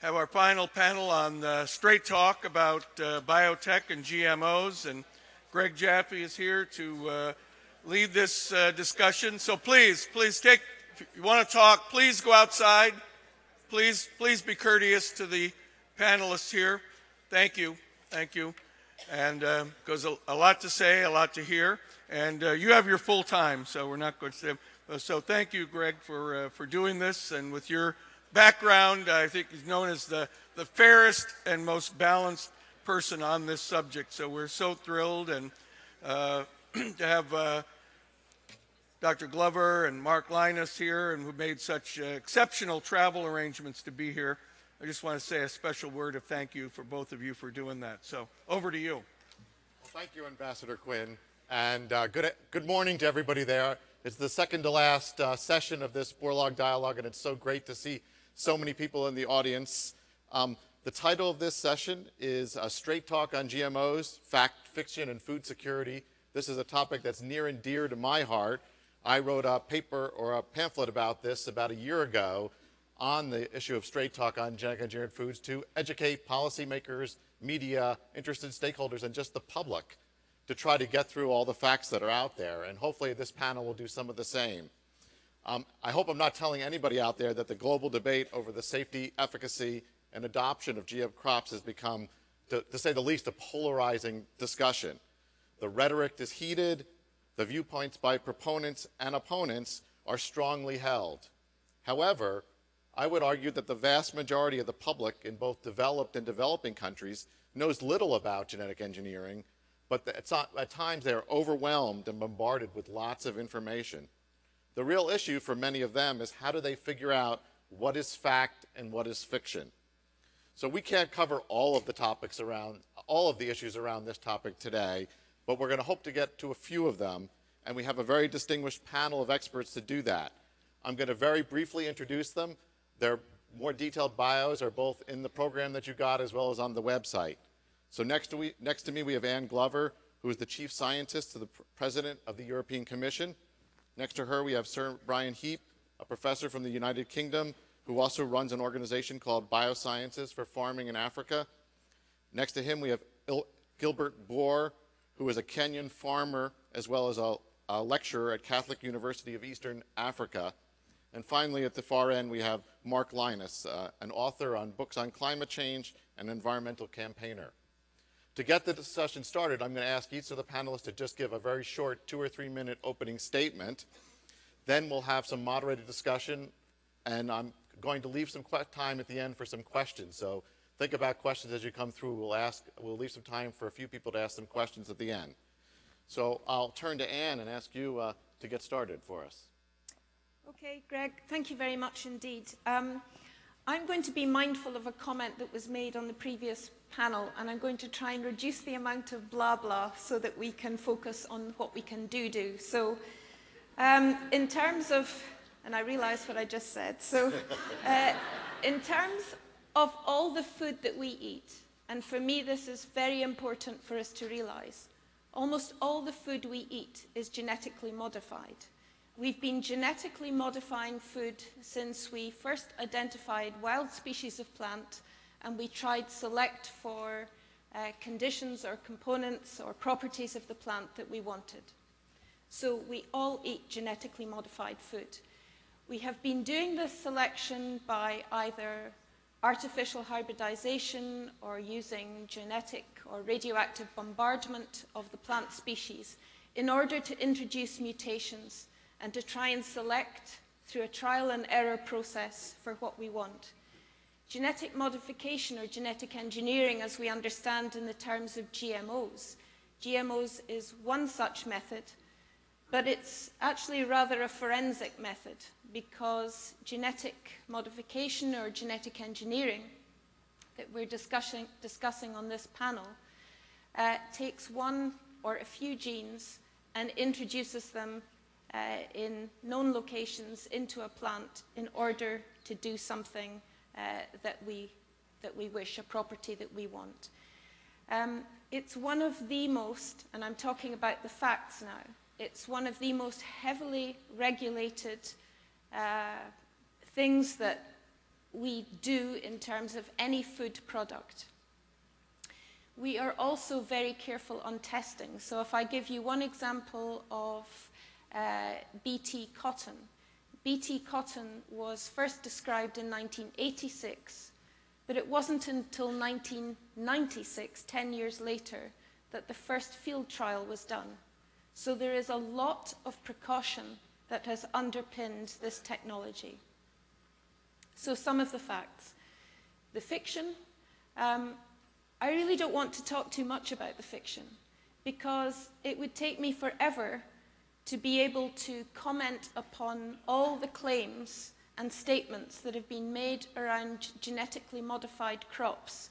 have our final panel on straight talk about biotech and GMOs, and Greg Jaffe is here to lead this discussion. So please take, if you want to talk, please go outside. Please be courteous to the panelists here. Thank you. And because a lot to say, a lot to hear, and you have your full time, so we're not going to say. So thank you, Greg, for doing this, and with your background, I think he's known as the fairest and most balanced person on this subject. So we're so thrilled and to have Dr. Glover and Mark Lynas here, and who made such exceptional travel arrangements to be here. I just want to say a special word of thank you for both of you for doing that. So over to you. Well, thank you, Ambassador Quinn, and good morning to everybody there. It's the second to last session of this Borlaug dialogue, and it's so great to see so many people in the audience. The title of this session is Straight Talk on GMOs, Fact, Fiction, and Food Security. This is a topic that's near and dear to my heart. I wrote a paper or a pamphlet about this about a year ago on the issue of straight talk on genetically engineered foods to educate policymakers, media, interested stakeholders, and just the public to try to get through all the facts that are out there. And hopefully this panel will do some of the same. I hope I'm not telling anybody out there that the global debate over the safety, efficacy, and adoption of GM crops has become, to say the least, a polarizing discussion. The rhetoric is heated. The viewpoints by proponents and opponents are strongly held. However, I would argue that the vast majority of the public in both developed and developing countries knows little about genetic engineering, but at times they are overwhelmed and bombarded with lots of information. The real issue for many of them is how do they figure out what is fact and what is fiction. So we can't cover all of the topics around, all of the issues around this topic today, but we're going to hope to get to a few of them, and we have a very distinguished panel of experts to do that. I'm going to very briefly introduce them. Their more detailed bios are both in the program that you got as well as on the website. So next to me we have Anne Glover, who is the Chief Scientist to the President of the European Commission. Next to her we have Sir Brian Heap, a professor from the United Kingdom, who also runs an organization called Biosciences for Farming in Africa. Next to him we have Gilbert, who is a Kenyan farmer as well as a lecturer at Catholic University of Eastern Africa. And finally, at the far end, we have Mark Lynas, an author on books on climate change and environmental campaigner. To get the discussion started, I'm going to ask each of the panelists to just give a very short 2 or 3 minute opening statement. Then we'll have some moderated discussion, and I'm going to leave some time at the end for some questions. So think about questions as you come through. We'll leave some time for a few people to ask some questions at the end. So I'll turn to Anne and ask you to get started for us. Okay, Greg, thank you very much indeed. I'm going to be mindful of a comment that was made on the previous panel, and I'm going to try and reduce the amount of blah blah so that we can focus on what we can do. So in terms of, and I realize what I just said, so in terms of all the food that we eat, and for me this is very important for us to realize, almost all the food we eat is genetically modified. We've been genetically modifying food since we first identified wild species of plant, and we tried select for conditions or components or properties of the plant that we wanted. So we all eat genetically modified food. We have been doing this selection by either artificial hybridization or using genetic or radioactive bombardment of the plant species in order to introduce mutations and to try and select through a trial and error process for what we want. Genetic modification or genetic engineering, as we understand in the terms of GMOs. GMOs is one such method, but it's actually rather a forensic method, because genetic modification or genetic engineering that we're discussing on this panel takes one or a few genes and introduces them in known locations into a plant in order to do something that we wish, a property that we want. It's one of the most, and I'm talking about the facts now, it's one of the most heavily regulated things that we do in terms of any food product. We are also very careful on testing. So if I give you one example of BT cotton. BT cotton was first described in 1986, but it wasn't until 1996, 10 years later, that the first field trial was done. So there is a lot of precaution that has underpinned this technology. So some of the facts. The fiction, I really don't want to talk too much about the fiction because it would take me forever to be able to comment upon all the claims and statements that have been made around genetically modified crops,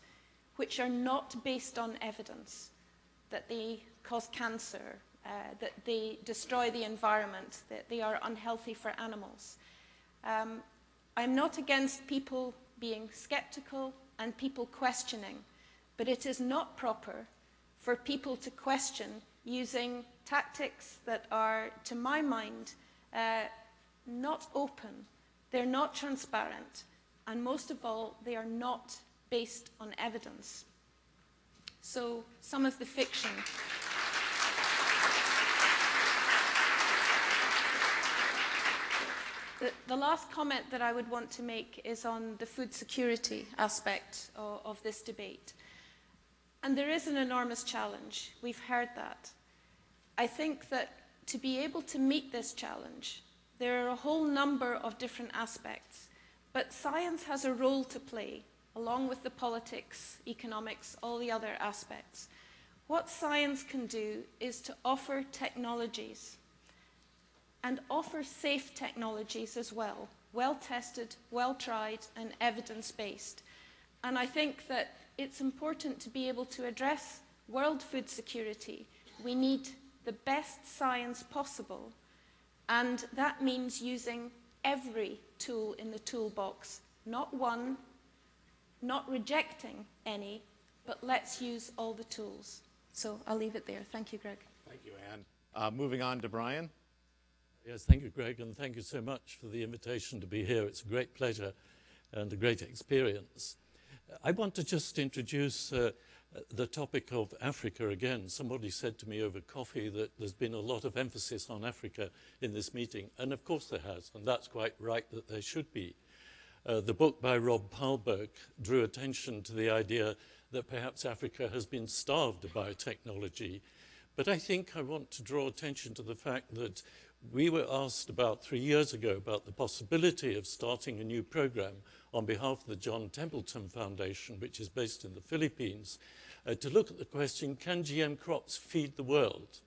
which are not based on evidence, that they cause cancer, that they destroy the environment, that they are unhealthy for animals. I'm not against people being skeptical and people questioning, but it is not proper for people to question using tactics that are, to my mind, not open, they're not transparent, and most of all, they are not based on evidence. So, some of the fiction. The last comment that I would want to make is on the food security aspect of this debate. And there is an enormous challenge. We've heard that. I think that to be able to meet this challenge, there are a whole number of different aspects. But science has a role to play, along with the politics, economics, all the other aspects. What science can do is to offer technologies and offer safe technologies as well, well-tested, well-tried, and evidence-based. And I think that it's important to be able to address world food security. We need the best science possible, and that means using every tool in the toolbox, not one, not rejecting any, but let's use all the tools. So I'll leave it there. Thank you, Greg. Thank you, Anne. Moving on to Brian. Yes, thank you, Greg, and thank you so much for the invitation to be here. It's a great pleasure and a great experience. I want to just introduce the topic of Africa again. Somebody said to me over coffee that there's been a lot of emphasis on Africa in this meeting, and of course there has, and that's quite right that there should be. The book by Rob Paulberg drew attention to the idea that perhaps Africa has been starved of biotechnology, but I think I want to draw attention to the fact that we were asked about 3 years ago about the possibility of starting a new program on behalf of the John Templeton Foundation, which is based in the Philippines, to look at the question, can GM crops feed the world?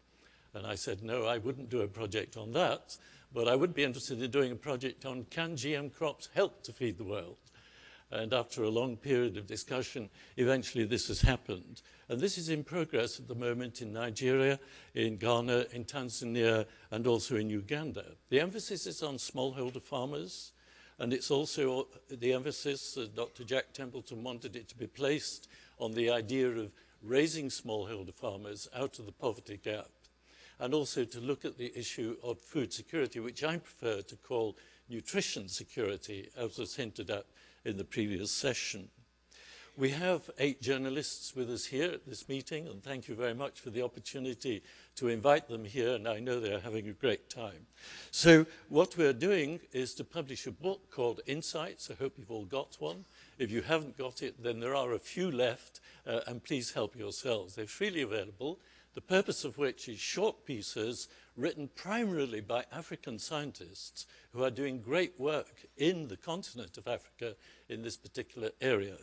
And I said, no, I wouldn't do a project on that, but I would be interested in doing a project on, can GM crops help to feed the world? And after a long period of discussion, eventually this has happened. And this is in progress at the moment in Nigeria, in Ghana, in Tanzania, and also in Uganda. The emphasis is on smallholder farmers, and it's also the emphasis, Dr. Jack Templeton wanted it to be placed on the idea of raising smallholder farmers out of the poverty gap, and also to look at the issue of food security, which I prefer to call nutrition security, as was hinted at in the previous session. We have 8 journalists with us here at this meeting, and thank you very much for the opportunity to invite them here, and I know they're having a great time. So what we're doing is to publish a book called Insights. I hope you've all got one. If you haven't got it, then there are a few left, and please help yourselves. They're freely available, the purpose of which is short pieces written primarily by African scientists who are doing great work in the continent of Africa in this particular area.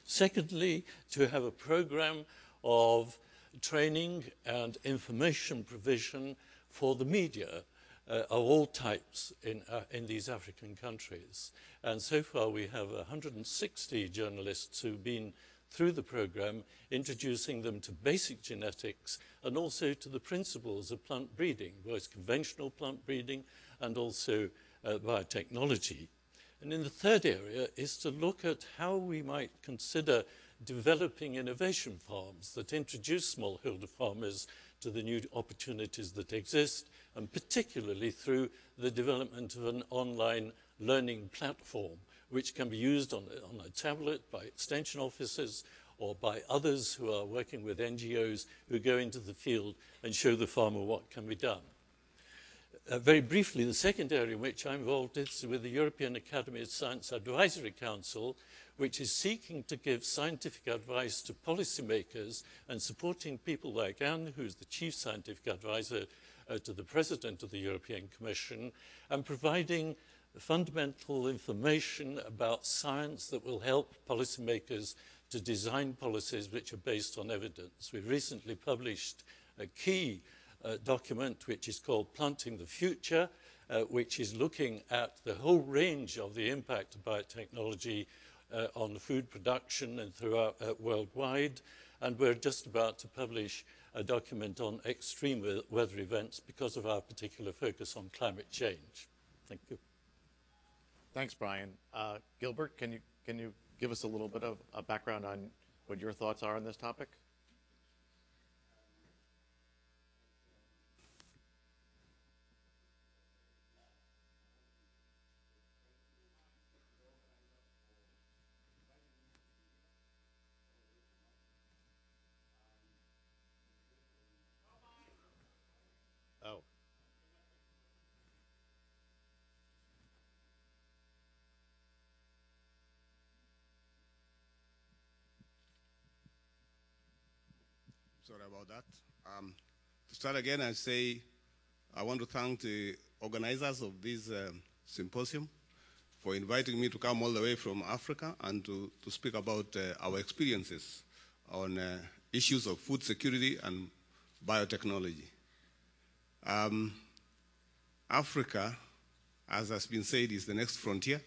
Secondly, to have a program of training and information provision for the media of all types in these African countries. And so far we have 160 journalists who've been through the program, introducing them to basic genetics and also to the principles of plant breeding, both conventional plant breeding and also biotechnology. And in the third area is to look at how we might consider developing innovation farms that introduce smallholder farmers to the new opportunities that exist, and particularly through the development of an online learning platform which can be used on a tablet by extension officers or by others who are working with NGOs who go into the field and show the farmer what can be done. Very briefly, the second area in which I'm involved is with the European Academy of Science Advisory Council, which is seeking to give scientific advice to policymakers and supporting people like Anne, who's the chief scientific advisor to the President of the European Commission, and providing fundamental information about science that will help policymakers to design policies which are based on evidence. We've recently published a key document which is called Planting the Future, which is looking at the whole range of the impact of biotechnology on food production and throughout worldwide. And we're just about to publish a document on extreme weather events because of our particular focus on climate change. Thank you. Thanks, Brian. Gilbert, can you give us a little bit of a background on what your thoughts are on this topic? Oh. Sorry about that. To start again, I say I want to thank the organizers of this symposium for inviting me to come all the way from Africa and to speak about our experiences on issues of food security and biotechnology. Africa, as has been said, is the next frontier.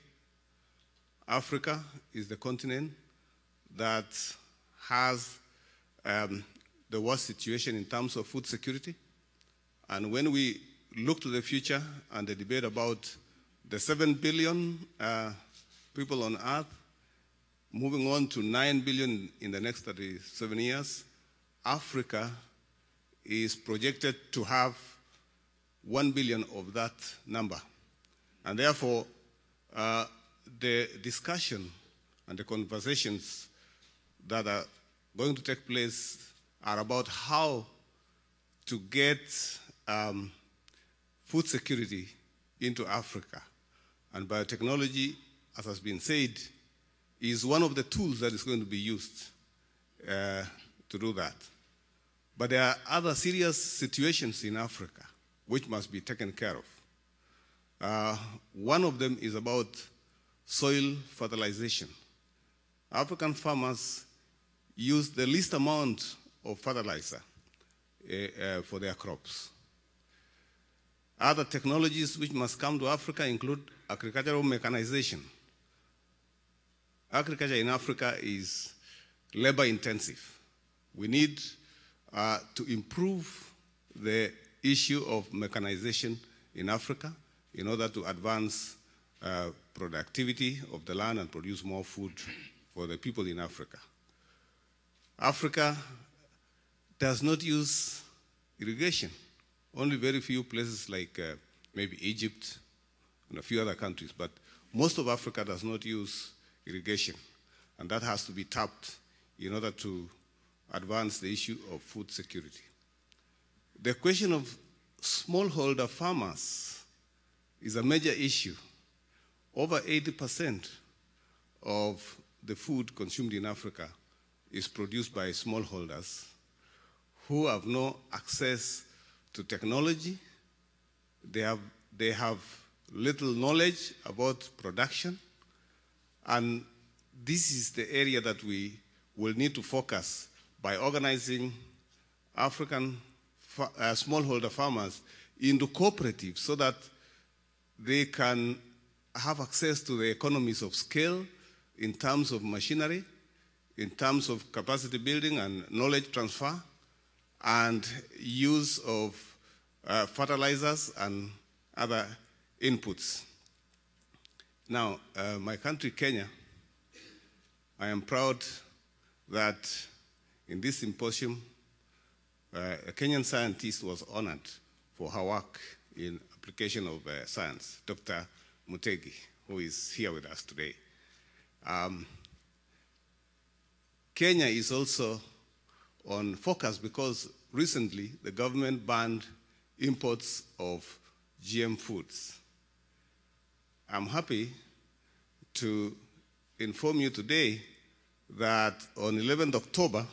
Africa is the continent that has the worst situation in terms of food security. And when we look to the future and the debate about the 7 billion people on Earth, moving on to 9 billion in the next 37 years, Africa is projected to have 1 billion of that number. And therefore, the discussion and the conversations that are going to take place are about how to get food security into Africa. And biotechnology, as has been said, is one of the tools that is going to be used to do that. But there are other serious situations in Africa which must be taken care of. One of them is about soil fertilization. African farmers use the least amount of fertilizer for their crops. Other technologies which must come to Africa include agricultural mechanization. Agriculture in Africa is labor intensive. We need to improve the issue of mechanization in Africa in order to advance productivity of the land and produce more food for the people in Africa. Africa does not use irrigation. Only very few places like maybe Egypt and a few other countries, but most of Africa does not use irrigation, and that has to be tapped in order to advance the issue of food security. The question of smallholder farmers is a major issue. Over 80% of the food consumed in Africa is produced by smallholders who have no access to technology. They have little knowledge about production, and this is the area that we will need to focus by organizing African smallholder farmers into cooperatives so that they can have access to the economies of scale in terms of machinery, in terms of capacity building and knowledge transfer, and use of fertilizers and other inputs. Now, my country, Kenya, I am proud that in this symposium, a Kenyan scientist was honored for her work in application of science, Dr. Mutegi, who is here with us today. Um, Kenya is also on focus because recently the government banned imports of GM foods. I'm happy to inform you today that on 11th October,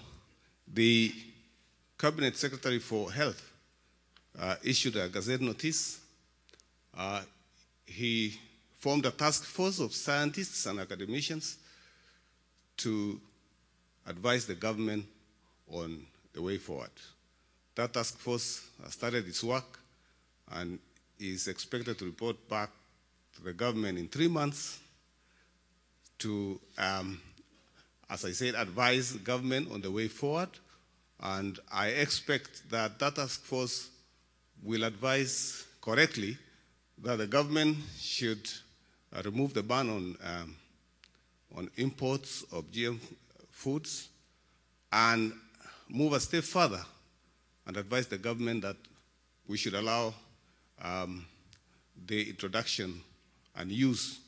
the Cabinet Secretary for Health issued a Gazette notice. He formed a task force of scientists and academicians to advise the government on the way forward. That task force has started its work and is expected to report back to the government in 3 months to, as I said, advise the government on the way forward. And I expect that that task force will advise correctly that the government should remove the ban on imports of GM foods and move a step further and advise the government that we should allow the introduction and use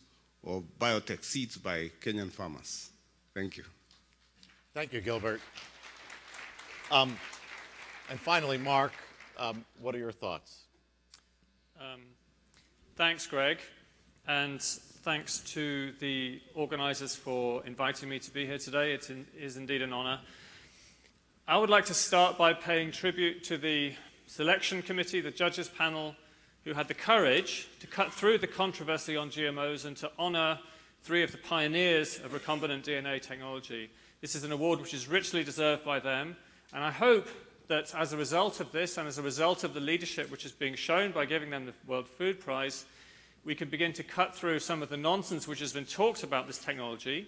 of biotech seeds by Kenyan farmers. Thank you. Thank you, Gilbert. And finally, Mark, what are your thoughts? Thanks, Greg, and thanks to the organizers for inviting me to be here today. It is indeed an honor. I would like to start by paying tribute to the selection committee, the judges panel, who had the courage to cut through the controversy on GMOs and to honor 3 of the pioneers of recombinant DNA technology. This is an award which is richly deserved by them, and I hope that as a result of this and as a result of the leadership which is being shown by giving them the World Food Prize, we can begin to cut through some of the nonsense which has been talked about this technology,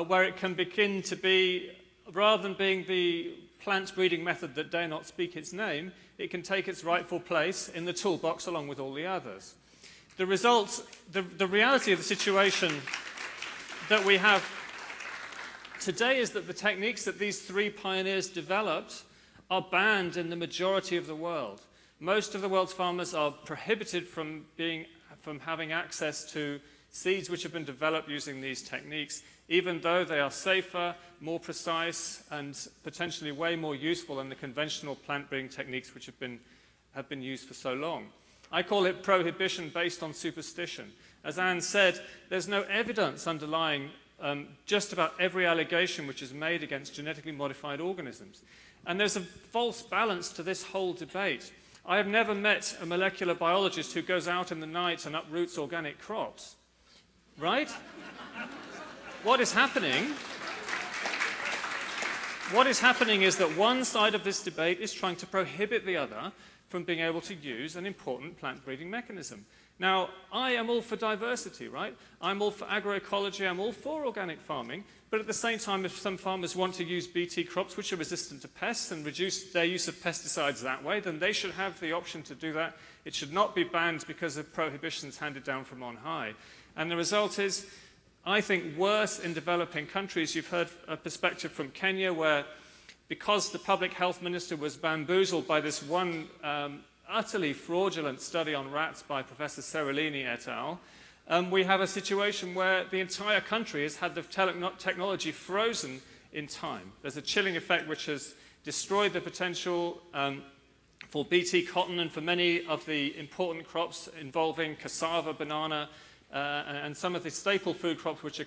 where it can begin to be, rather than being the plant breeding method that dare not speak its name, it can take its rightful place in the toolbox along with all the others. The results, the reality of the situation that we have today is that the techniques that these 3 pioneers developed are banned in the majority of the world. Most of the world's farmers are prohibited from having access to seeds which have been developed using these techniques, even though they are safer, more precise, and potentially way more useful than the conventional plant breeding techniques which have been used for so long. I call it prohibition based on superstition. As Anne said, there's no evidence underlying just about every allegation which is made against genetically modified organisms. And there's a false balance to this whole debate. I have never met a molecular biologist who goes out in the night and uproots organic crops. Right? What is happening is that one side of this debate is trying to prohibit the other from being able to use an important plant breeding mechanism. Now, I am all for diversity, right? I'm all for agroecology, I'm all for organic farming, but at the same time, if some farmers want to use BT crops which are resistant to pests and reduce their use of pesticides that way, then they should have the option to do that. It should not be banned because of prohibitions handed down from on high. And the result is, I think, worse in developing countries. You've heard a perspective from Kenya where, because the public health minister was bamboozled by this one utterly fraudulent study on rats by Professor Seralini et al., we have a situation where the entire country has had the technology frozen in time. There's a chilling effect which has destroyed the potential for BT cotton and for many of the important crops involving cassava, banana, and some of the staple food crops which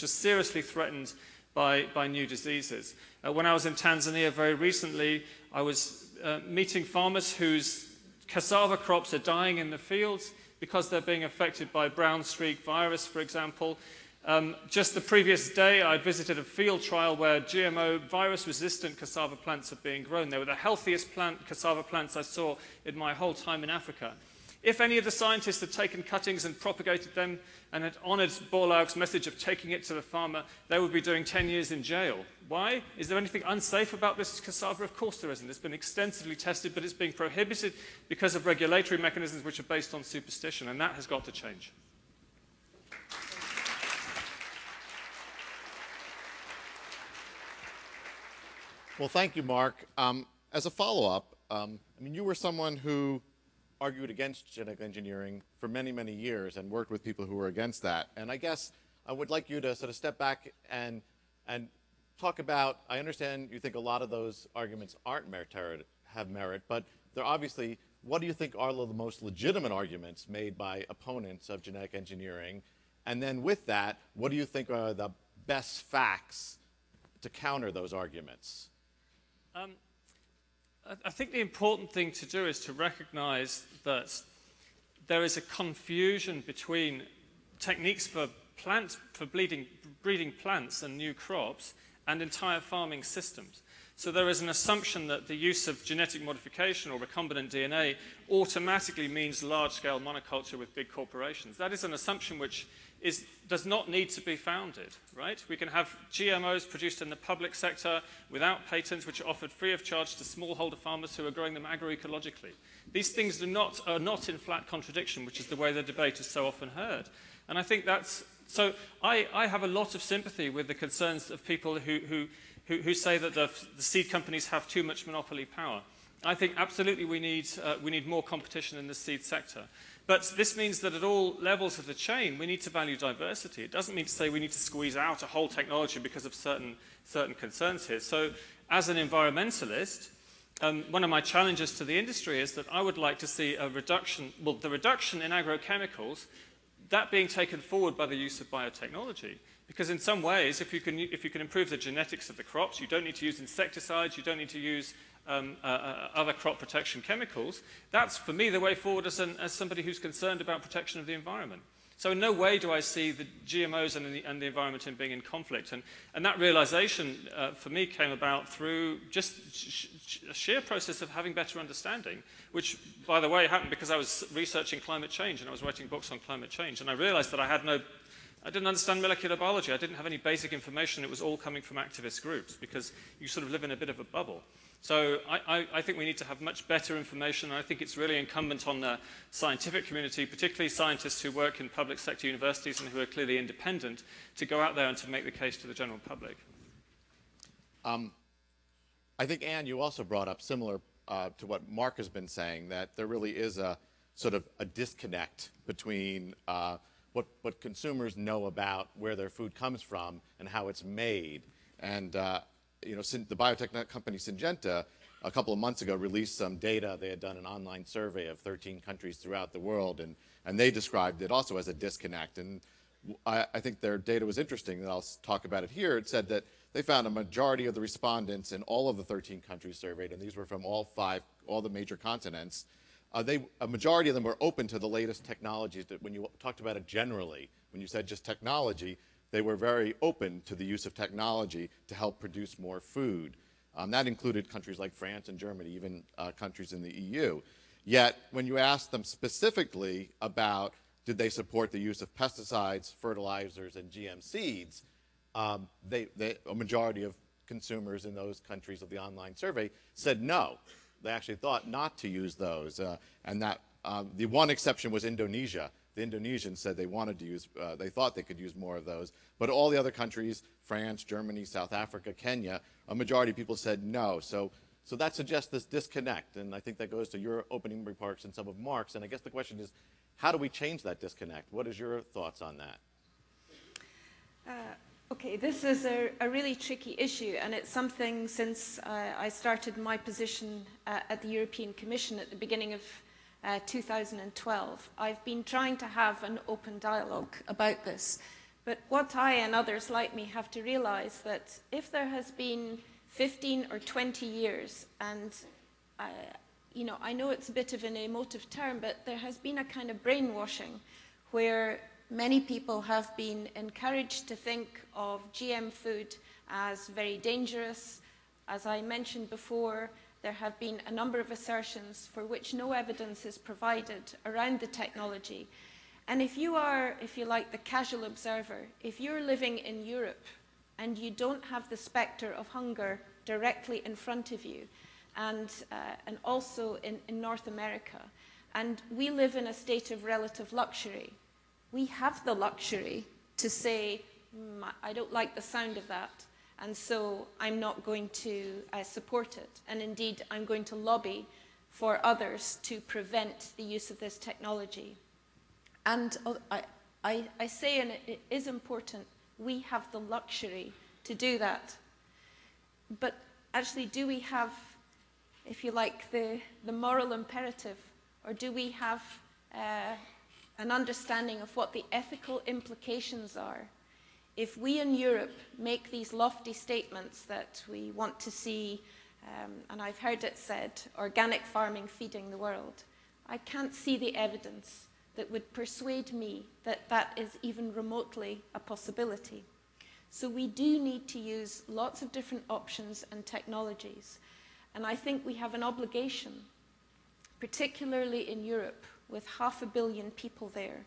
are seriously threatened by new diseases. When I was in Tanzania very recently, I was meeting farmers whose cassava crops are dying in the fields because they're being affected by brown streak virus, for example. Just the previous day, I visited a field trial where GMO virus-resistant cassava plants are being grown. They were the healthiest cassava plants I saw in my whole time in Africa. If any of the scientists had taken cuttings and propagated them and had honored Borlaug's message of taking it to the farmer, they would be doing 10 years in jail. Why? Is there anything unsafe about this cassava? Of course there isn't. It's been extensively tested, but it's being prohibited because of regulatory mechanisms which are based on superstition, and that has got to change. Well, thank you, Mark. As a follow-up, I mean, you were someone who argued against genetic engineering for many, many years and worked with people who were against that. And I guess I would like you to sort of step back and talk about, I understand you think a lot of those arguments have merit, but they're obviously, what do you think are the most legitimate arguments made by opponents of genetic engineering? And then with that, what do you think are the best facts to counter those arguments? I think the important thing to do is to recognize that there is a confusion between techniques for breeding plants and new crops and entire farming systems. So there is an assumption that the use of genetic modification or recombinant DNA automatically means large-scale monoculture with big corporations. That is an assumption which does not need to be founded, right? We can have GMOs produced in the public sector without patents, which are offered free of charge to smallholder farmers who are growing them agroecologically. These things are not in flat contradiction, which is the way the debate is so often heard. And I think that's... So I have a lot of sympathy with the concerns of people who say that the seed companies have too much monopoly power. I think absolutely we need more competition in the seed sector. But this means that at all levels of the chain, we need to value diversity. It doesn't mean to say we need to squeeze out a whole technology because of certain concerns here. So as an environmentalist, one of my challenges to the industry is that I would like to see a reduction, well, the reduction in agrochemicals, that being taken forward by the use of biotechnology. Because in some ways, if you can improve the genetics of the crops, you don't need to use insecticides, you don't need to use other crop protection chemicals. That's, for me, the way forward as somebody who's concerned about protection of the environment. So in no way do I see the GMOs and the environment being in conflict. And that realization, for me, came about through just a sheer process of having better understanding, which, by the way, happened because I was researching climate change and I was writing books on climate change. And I realized that I didn't understand molecular biology. I didn't have any basic information. It was all coming from activist groups because you sort of live in a bit of a bubble. So I think we need to have much better information. And I think it's really incumbent on the scientific community, particularly scientists who work in public sector universities and who are clearly independent, to go out there and to make the case to the general public. I think, Anne, you also brought up similar to what Mark has been saying, that there really is a sort of a disconnect between what consumers know about where their food comes from and how it's made. And you know, the biotech company Syngenta, a couple of months ago, released some data. They had done an online survey of 13 countries throughout the world, and they described it also as a disconnect. And I think their data was interesting, and I'll talk about it here. It said that they found a majority of the respondents in all of the 13 countries surveyed, and these were from all the major continents. A majority of them were open to the latest technologies. That when you talked about it generally, when you said just technology, they were very open to the use of technology to help produce more food. That included countries like France and Germany, even countries in the EU. Yet, when you asked them specifically about did they support the use of pesticides, fertilizers, and GM seeds, a majority of consumers in those countries of the online survey said no. They actually thought not to use those. And that the one exception was Indonesia. The Indonesians said they wanted to use, they thought they could use more of those. But all the other countries, France, Germany, South Africa, Kenya, a majority of people said no. So that suggests this disconnect. And I think that goes to your opening remarks and some of Mark's. And I guess the question is, how do we change that disconnect? What is your thoughts on that? Okay, this is a really tricky issue, and it's something since I started my position at the European Commission at the beginning of 2012. I've been trying to have an open dialogue about this, but what I and others like me have to realize that if there has been 15 or 20 years, and you know, I know it's a bit of an emotive term, but there has been a kind of brainwashing where many people have been encouraged to think of GM food as very dangerous. As I mentioned before, there have been a number of assertions for which no evidence is provided around the technology. And if you are, if you like, the casual observer, if you're living in Europe and you don't have the spectre of hunger directly in front of you, and also in North America, and we live in a state of relative luxury, we have the luxury to say, I don't like the sound of that, and so I'm not going to support it. And indeed, I'm going to lobby for others to prevent the use of this technology. And I say, and it is important, we have the luxury to do that. But actually, do we have, if you like, the moral imperative, or do we have an understanding of what the ethical implications are if we in Europe make these lofty statements that we want to see, and I've heard it said, organic farming feeding the world? I can't see the evidence that would persuade me that that is even remotely a possibility. So we do need to use lots of different options and technologies. And I think we have an obligation, particularly in Europe, with 500 million people there.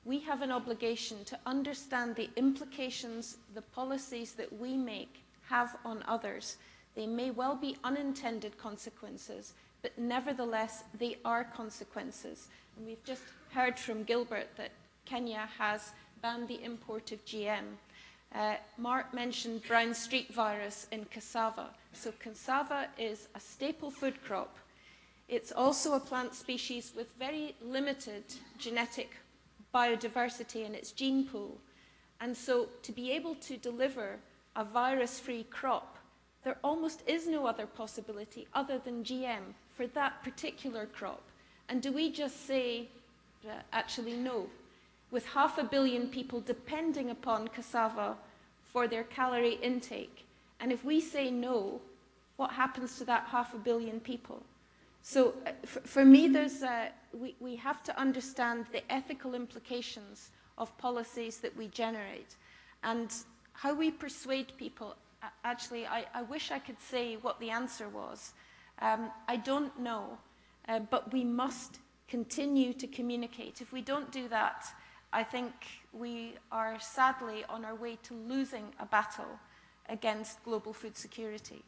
We have an obligation to understand the implications the policies that we make have on others. They may well be unintended consequences, but nevertheless, they are consequences. And we've just heard from Gilbert that Kenya has banned the import of GM. Mark mentioned brown streak virus in cassava. So cassava is a staple food crop. It's also a plant species with very limited genetic biodiversity in its gene pool. And so to be able to deliver a virus-free crop, there almost is no other possibility other than GM for that particular crop. And do we just say, actually no? With 500 million people depending upon cassava for their calorie intake, and if we say no, what happens to that 500 million people? So for me, we have to understand the ethical implications of policies that we generate. And how we persuade people, actually, I wish I could say what the answer was. I don't know, but we must continue to communicate. If we don't do that, I think we are sadly on our way to losing a battle against global food security.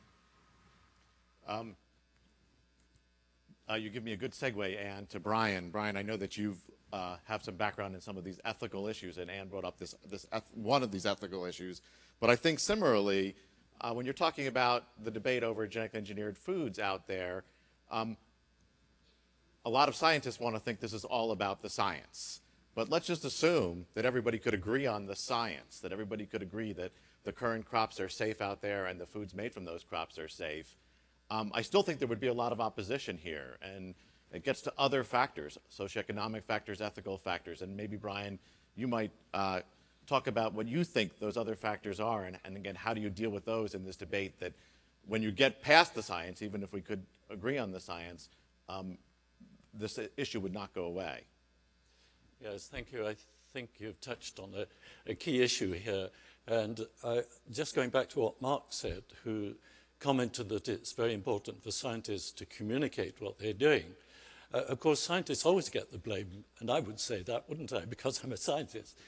You give me a good segue, Anne, to Brian. Brian, I know that you have some background in some of these ethical issues, and Anne brought up one of these ethical issues. But I think similarly, when you're talking about the debate over genetically engineered foods out there, a lot of scientists want to think this is all about the science. But let's just assume that everybody could agree on the science, that everybody could agree that the current crops are safe out there and the foods made from those crops are safe. I still think there would be a lot of opposition here, and it gets to other factors, socioeconomic factors, ethical factors, and maybe, Brian, you might talk about what you think those other factors are, and again, how do you deal with those in this debate that when you get past the science, even if we could agree on the science, this issue would not go away. Yes, thank you. I think you've touched on a key issue here. And just going back to what Mark said, who commented that it's very important for scientists to communicate what they're doing. Of course, scientists always get the blame, and I would say that, wouldn't I, because I'm a scientist.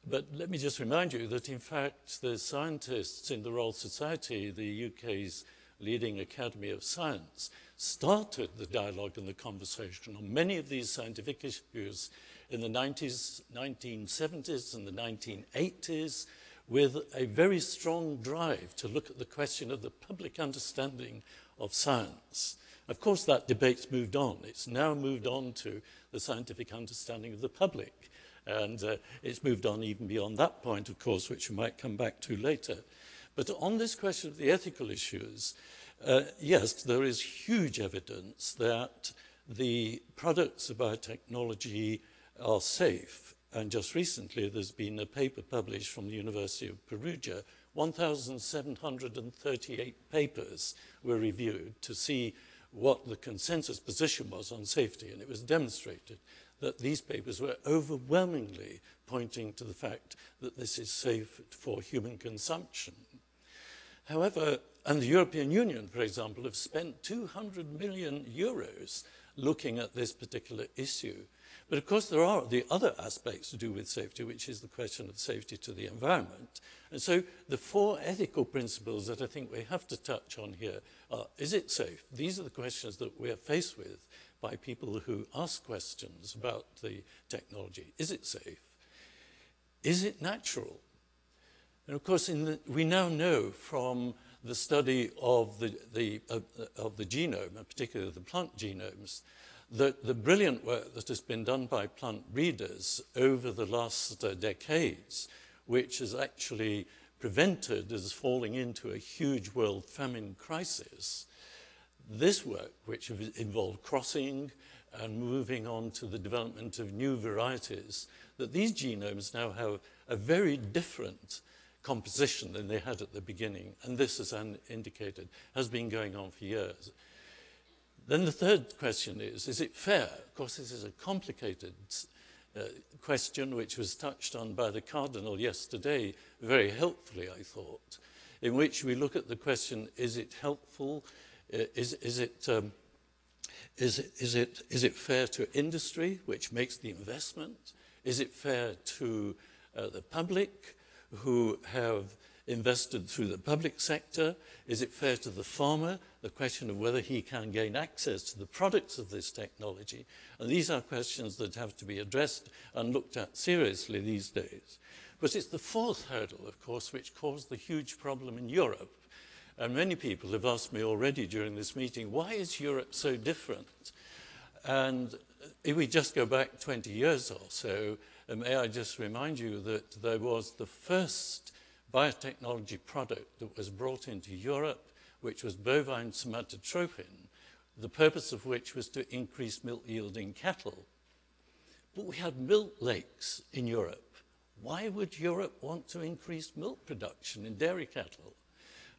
But let me just remind you that, in fact, the scientists in the Royal Society, the UK's leading academy of science, started the dialogue and the conversation on many of these scientific issues in the 1970s and the 1980s, with a very strong drive to look at the question of the public understanding of science. Of course, that debate's moved on. It's now moved on to the scientific understanding of the public. And it's moved on even beyond that point, of course, which we might come back to later. But on this question of the ethical issues, yes, there is huge evidence that the products of biotechnology are safe. And just recently, there's been a paper published from the University of Perugia. 1,738 papers were reviewed to see what the consensus position was on safety. And it was demonstrated that these papers were overwhelmingly pointing to the fact that this is safe for human consumption. However, and the European Union, for example, have spent 200 million euros looking at this particular issue. But of course, there are the other aspects to do with safety, which is the question of safety to the environment. And so the four ethical principles that I think we have to touch on here are, is it safe? These are the questions that we're faced with by people who ask questions about the technology. Is it safe? Is it natural? And of course, we now know from the study of the genome, and particularly the plant genomes, the brilliant work that has been done by plant breeders over the last decades, which has actually prevented us falling into a huge world famine crisis. This work, which involved crossing and moving on to the development of new varieties, that these genomes now have a very different composition than they had at the beginning, and this, as Anne indicated, has been going on for years. Then the third question is it fair? Of course, this is a complicated question which was touched on by the Cardinal yesterday very helpfully, I thought, in which we look at the question, is it helpful? Is it fair to industry, which makes the investment? Is it fair to the public, who have invested through the public sector? Is it fair to the farmer? The question of whether he can gain access to the products of this technology. And these are questions that have to be addressed and looked at seriously these days. But it's the fourth hurdle, of course, which caused the huge problem in Europe. And many people have asked me already during this meeting, why is Europe so different? And if we just go back 20 years or so, may I just remind you that there was the first biotechnology product that was brought into Europe, which was bovine somatotropin, the purpose of which was to increase milk yield in cattle. But we had milk lakes in Europe. Why would Europe want to increase milk production in dairy cattle?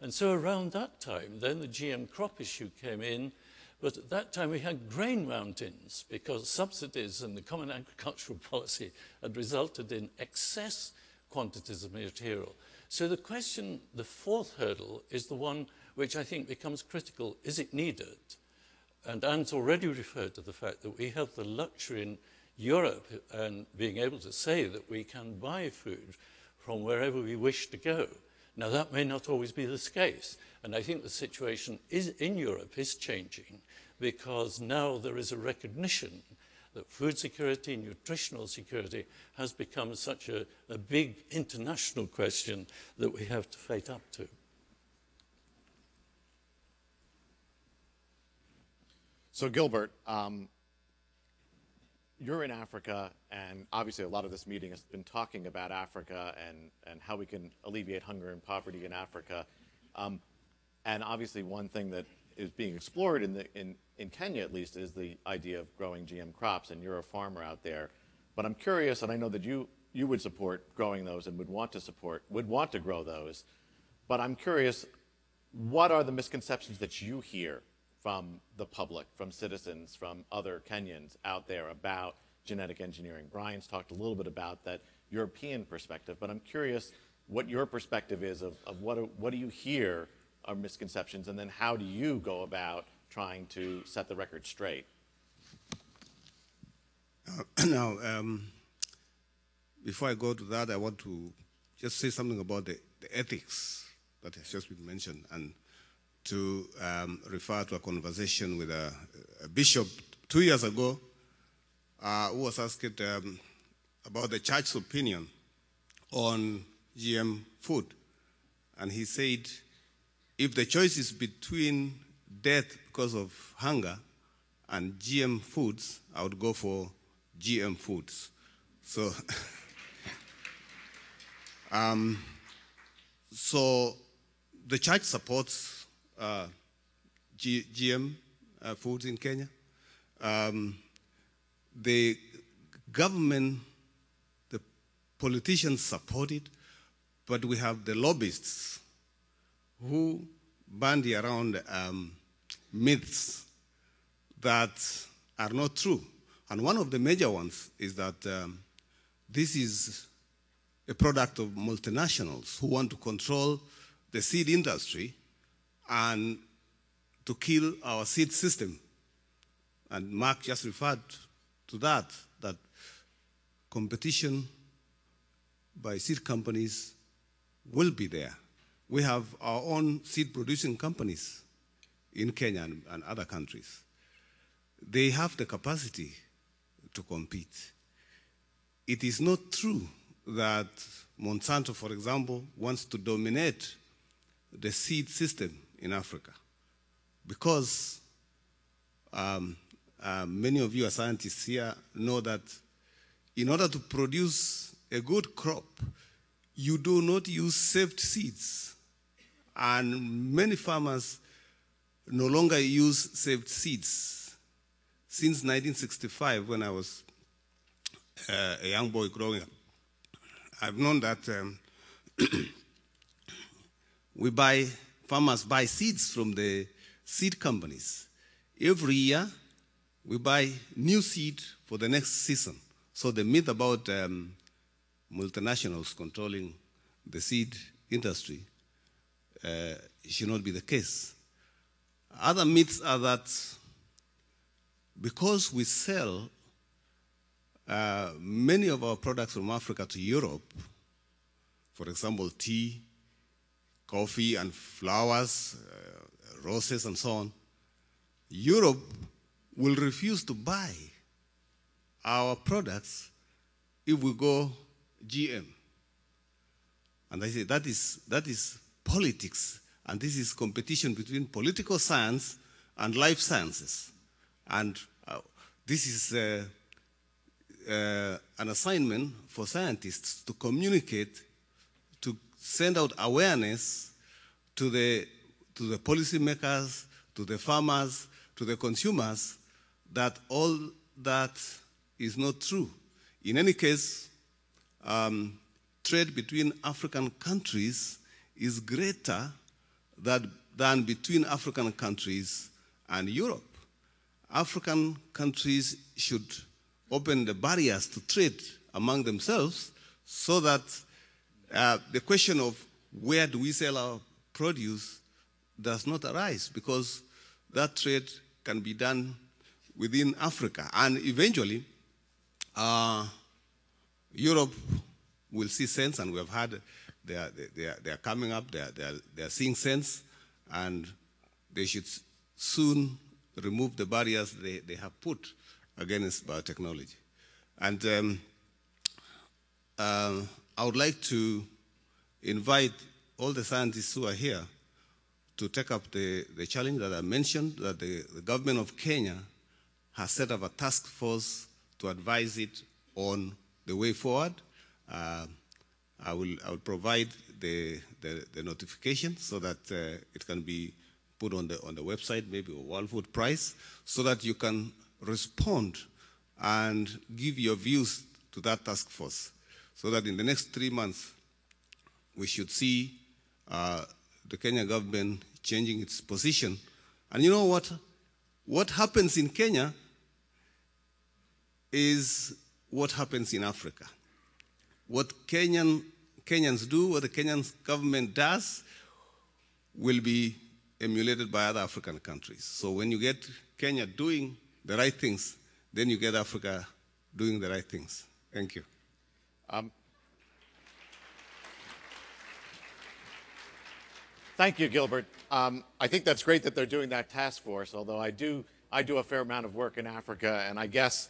And so around that time, then the GM crop issue came in, but at that time we had grain mountains because subsidies and the Common Agricultural Policy had resulted in excess quantities of material. So the question, the fourth hurdle, is the one which I think becomes critical. Is it needed? And Anne's already referred to the fact that we have the luxury in Europe and being able to say that we can buy food from wherever we wish to go. Now, that may not always be the case, and I think the situation in Europe is changing because now there is a recognition that food security, nutritional security has become such a big international question that we have to face up to. So Gilbert, you're in Africa, and obviously a lot of this meeting has been talking about Africa and how we can alleviate hunger and poverty in Africa. And obviously one thing that is being explored in Kenya, at least, is the idea of growing GM crops, and you're a farmer out there. But I'm curious, and I know that you would support growing those and would want to grow those. But I'm curious, what are the misconceptions that you hear from the public, from citizens, from other Kenyans out there about genetic engineering? Brian's talked a little bit about that European perspective, but I'm curious what your perspective is of what do you hear are misconceptions, and then how do you go about trying to set the record straight? Now, before I go to that, I want to just say something about the ethics that has just been mentioned, and to refer to a conversation with a bishop 2 years ago who was asked about the church's opinion on GM food. And he said, if the choice is between death because of hunger and GM foods, I would go for GM foods. So, so the church supports GM foods in Kenya. The government, the politicians support it, but we have the lobbyists who bandy around myths that are not true. And one of the major ones is that this is a product of multinationals who want to control the seed industry and to kill our seed system. And Mark just referred to that competition by seed companies will be there. We have our own seed-producing companies in Kenya and other countries. They have the capacity to compete. It is not true that Monsanto, for example, wants to dominate the seed system in Africa, because many of you are scientists here know that in order to produce a good crop, you do not use saved seeds. And many farmers no longer use saved seeds. Since 1965, when I was a young boy growing up, I've known that farmers buy seeds from the seed companies. Every year, we buy new seed for the next season. So the myth about multinationals controlling the seed industry should not be the case. Other myths are that because we sell many of our products from Africa to Europe, for example, tea, coffee, and flowers, roses, and so on, Europe will refuse to buy our products if we go GM. And I say that is politics, and this is competition between political science and life sciences. And this is an assignment for scientists to communicate, to send out awareness to the policymakers, to the farmers, to the consumers, that all that is not true. In any case, trade between African countries is greater than between African countries and Europe. African countries should open the barriers to trade among themselves so that the question of where do we sell our produce does not arise, because that trade can be done within Africa. And eventually, Europe will see sense, and we have had, they are coming up, they are seeing sense, and they should soon remove the barriers they have put against biotechnology. And I would like to invite all the scientists who are here to take up the challenge that I mentioned, that the government of Kenya has set up a task force to advise it on the way forward. I will provide the notification so that it can be put on the website, maybe a World Food Prize, so that you can respond and give your views to that task force, so that in the next 3 months we should see the Kenya government changing its position. And you know what happens in Kenya is what happens in Africa. What Kenyans do, what the Kenyan government does, will be emulated by other African countries. So when you get Kenya doing the right things, then you get Africa doing the right things. Thank you. Thank you, Gilbert. I think that's great that they're doing that task force, although I do a fair amount of work in Africa, and I guess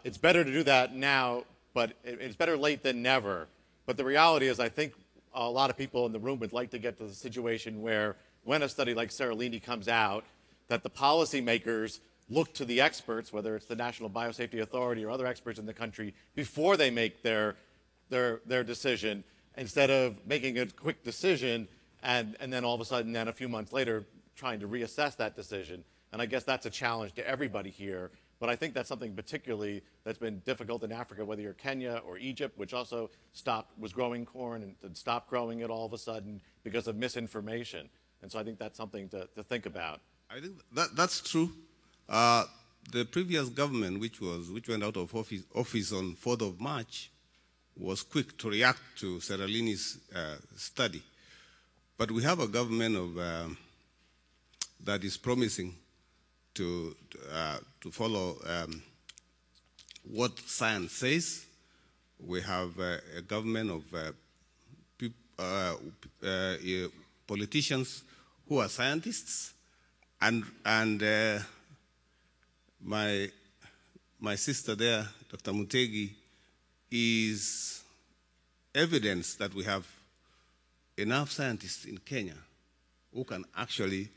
it's better to do that now, but it's better late than never. But the reality is, I think a lot of people in the room would like to get to the situation where, when a study like Seralini comes out, that the policymakers look to the experts, whether it's the National Biosafety Authority or other experts in the country, before they make their decision, instead of making a quick decision and then all of a sudden, then a few months later, trying to reassess that decision. And I guess that's a challenge to everybody here. But I think that's something particularly that's been difficult in Africa, whether you're Kenya or Egypt, which also was growing corn and stopped growing it all of a sudden because of misinformation. And so I think that's something to think about. I think that's true. The previous government, which went out of office on 4th of March, was quick to react to Seralini's study. But we have a government that is promising to follow what science says. We have a government of politicians who are scientists, and my sister there, Dr. Mutegi, is evidence that we have enough scientists in Kenya who can actually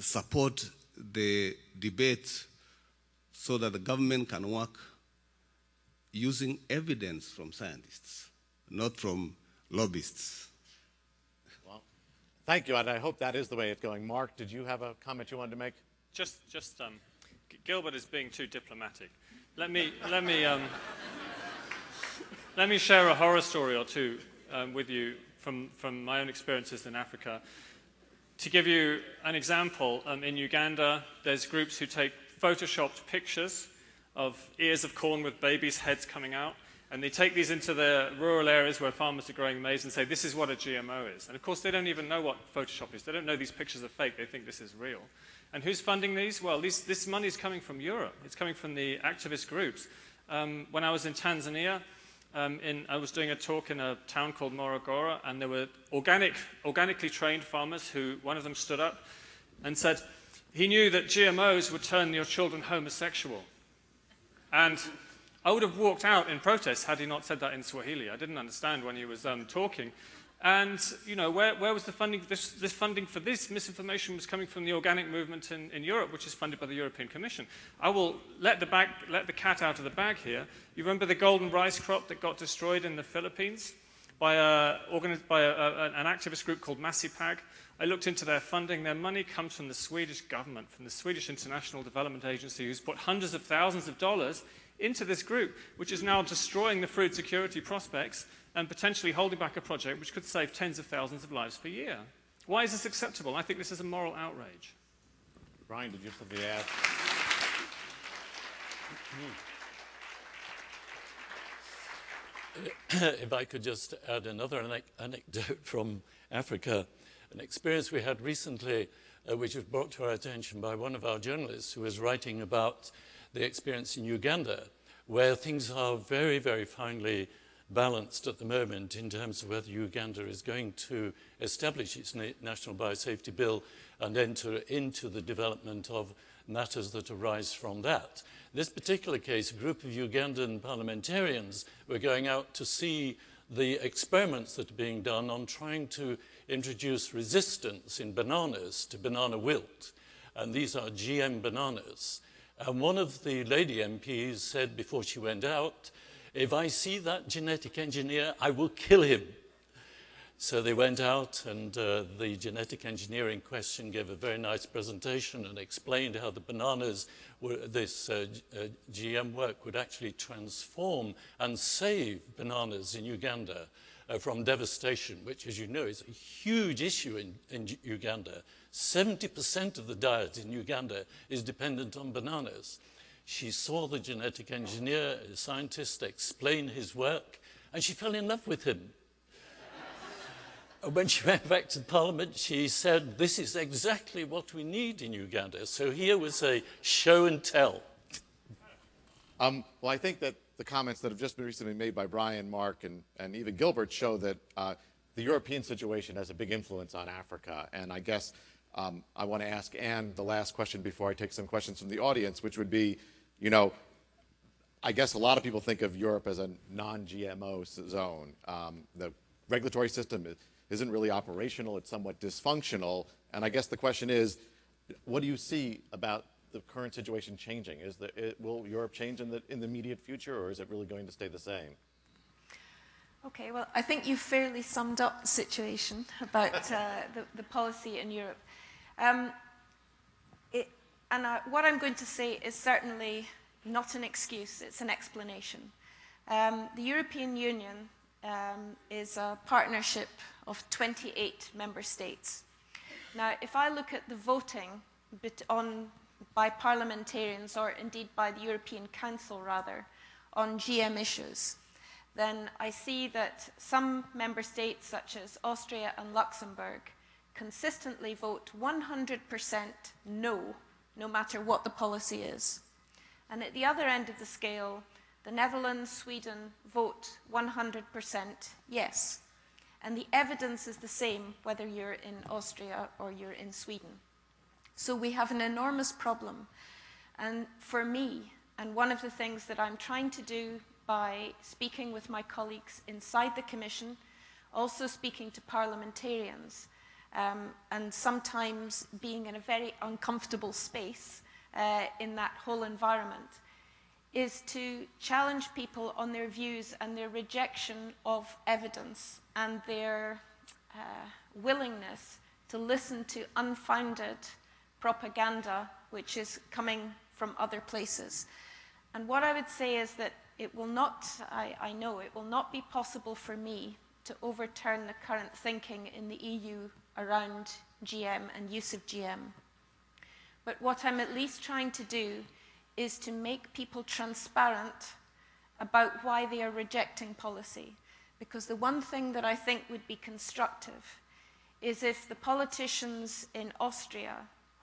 support the debate so that the government can work using evidence from scientists, not from lobbyists. Well, thank you, and I hope that is the way it's going. Mark, did you have a comment you wanted to make? Gilbert is being too diplomatic. Let me share a horror story or two with you from my own experiences in Africa. To give you an example, in Uganda, there's groups who take photoshopped pictures of ears of corn with babies' heads coming out, and they take these into the rural areas where farmers are growing maize and say, this is what a GMO is. And of course, they don't even know what Photoshop is. They don't know these pictures are fake. They think this is real. And who's funding these? Well, this money is coming from Europe. It's coming from the activist groups. When I was in Tanzania, I was doing a talk in a town called Morogoro, and there were organically trained farmers who, one of them stood up and said, he knew that GMOs would turn your children homosexual. And I would have walked out in protest had he not said that in Swahili. I didn't understand when he was talking. And, you know, where was the funding? This funding for this misinformation was coming from the organic movement in Europe, which is funded by the European Commission. I will let the cat out of the bag here. You remember the golden rice crop that got destroyed in the Philippines by an activist group called Masipag? I looked into their funding. Their money comes from the Swedish government, from the Swedish International Development Agency, who's put hundreds of thousands of dollars into this group, which is now destroying the food security prospects and potentially holding back a project which could save tens of thousands of lives per year. Why is this acceptable? I think this is a moral outrage. Brian, did you have something to add? If I could just add another anecdote from Africa, an experience we had recently, which was brought to our attention by one of our journalists who was writing about the experience in Uganda, where things are very, very finely balanced at the moment in terms of whether Uganda is going to establish its national biosafety bill and enter into the development of matters that arise from that. In this particular case, a group of Ugandan parliamentarians were going out to see the experiments that are being done on trying to introduce resistance in bananas to banana wilt. And these are GM bananas. And one of the lady MPs said before she went out, if I see that genetic engineer, I will kill him. So they went out, and the genetic engineer in question gave a very nice presentation and explained how the bananas, this GM work would actually transform and save bananas in Uganda from devastation, which, as you know, is a huge issue in Uganda. 70% of the diet in Uganda is dependent on bananas. She saw the genetic engineer, a scientist, explain his work, and she fell in love with him. When she went back to Parliament, she said, this is exactly what we need in Uganda. So here was a show and tell. Well, I think that the comments that have just been recently made by Brian, Mark, and even Gilbert show that the European situation has a big influence on Africa. And I guess I want to ask Anne the last question before I take some questions from the audience, which would be, you know, I guess a lot of people think of Europe as a non-GMO zone. The regulatory system isn't really operational. It's somewhat dysfunctional. And I guess the question is, what do you see about the current situation changing? Will Europe change in the immediate future, or is it really going to stay the same? Okay, well, I think you fairly summed up the situation about the policy in Europe. What I'm going to say is certainly not an excuse, it's an explanation. The European Union is a partnership of 28 member states. Now, if I look at the voting by parliamentarians, or indeed by the European Council rather, on GM issues, then I see that some member states, such as Austria and Luxembourg, consistently vote 100% no matter what the policy is. And at the other end of the scale, the Netherlands, Sweden vote 100% yes. And the evidence is the same whether you're in Austria or you're in Sweden. So we have an enormous problem. And for me, and one of the things that I'm trying to do by speaking with my colleagues inside the Commission, also speaking to parliamentarians, and sometimes being in a very uncomfortable space in that whole environment, is to challenge people on their views and their rejection of evidence and their willingness to listen to unfounded propaganda which is coming from other places. And what I would say is that it will not, I know, it will not be possible for me to overturn the current thinking in the EU around GM and use of GM. But what I'm at least trying to do is to make people transparent about why they are rejecting policy. Because the one thing that I think would be constructive is if the politicians in Austria,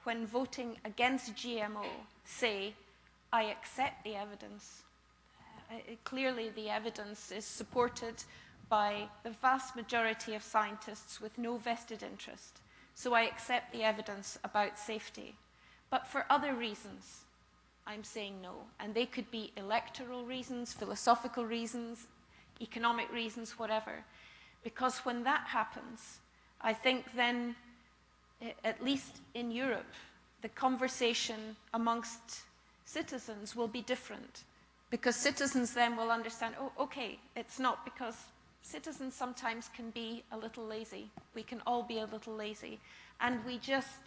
when voting against GMO, say, I accept the evidence. Clearly, the evidence is supported by the vast majority of scientists with no vested interest. So I accept the evidence about safety. But for other reasons, I'm saying no. And they could be electoral reasons, philosophical reasons, economic reasons, whatever. Because when that happens, I think then, at least in Europe, the conversation amongst citizens will be different. Because citizens then will understand, oh, okay, it's not because citizens sometimes can be a little lazy. We can all be a little lazy. And we just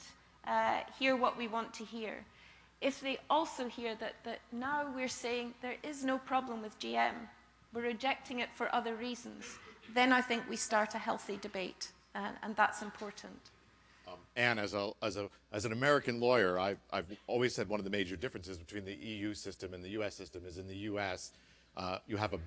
hear what we want to hear. If they also hear that now we're saying there is no problem with GM, we're rejecting it for other reasons, then I think we start a healthy debate, and that's important. Anne, as an American lawyer, I've always said one of the major differences between the EU system and the US system is in the US, you have a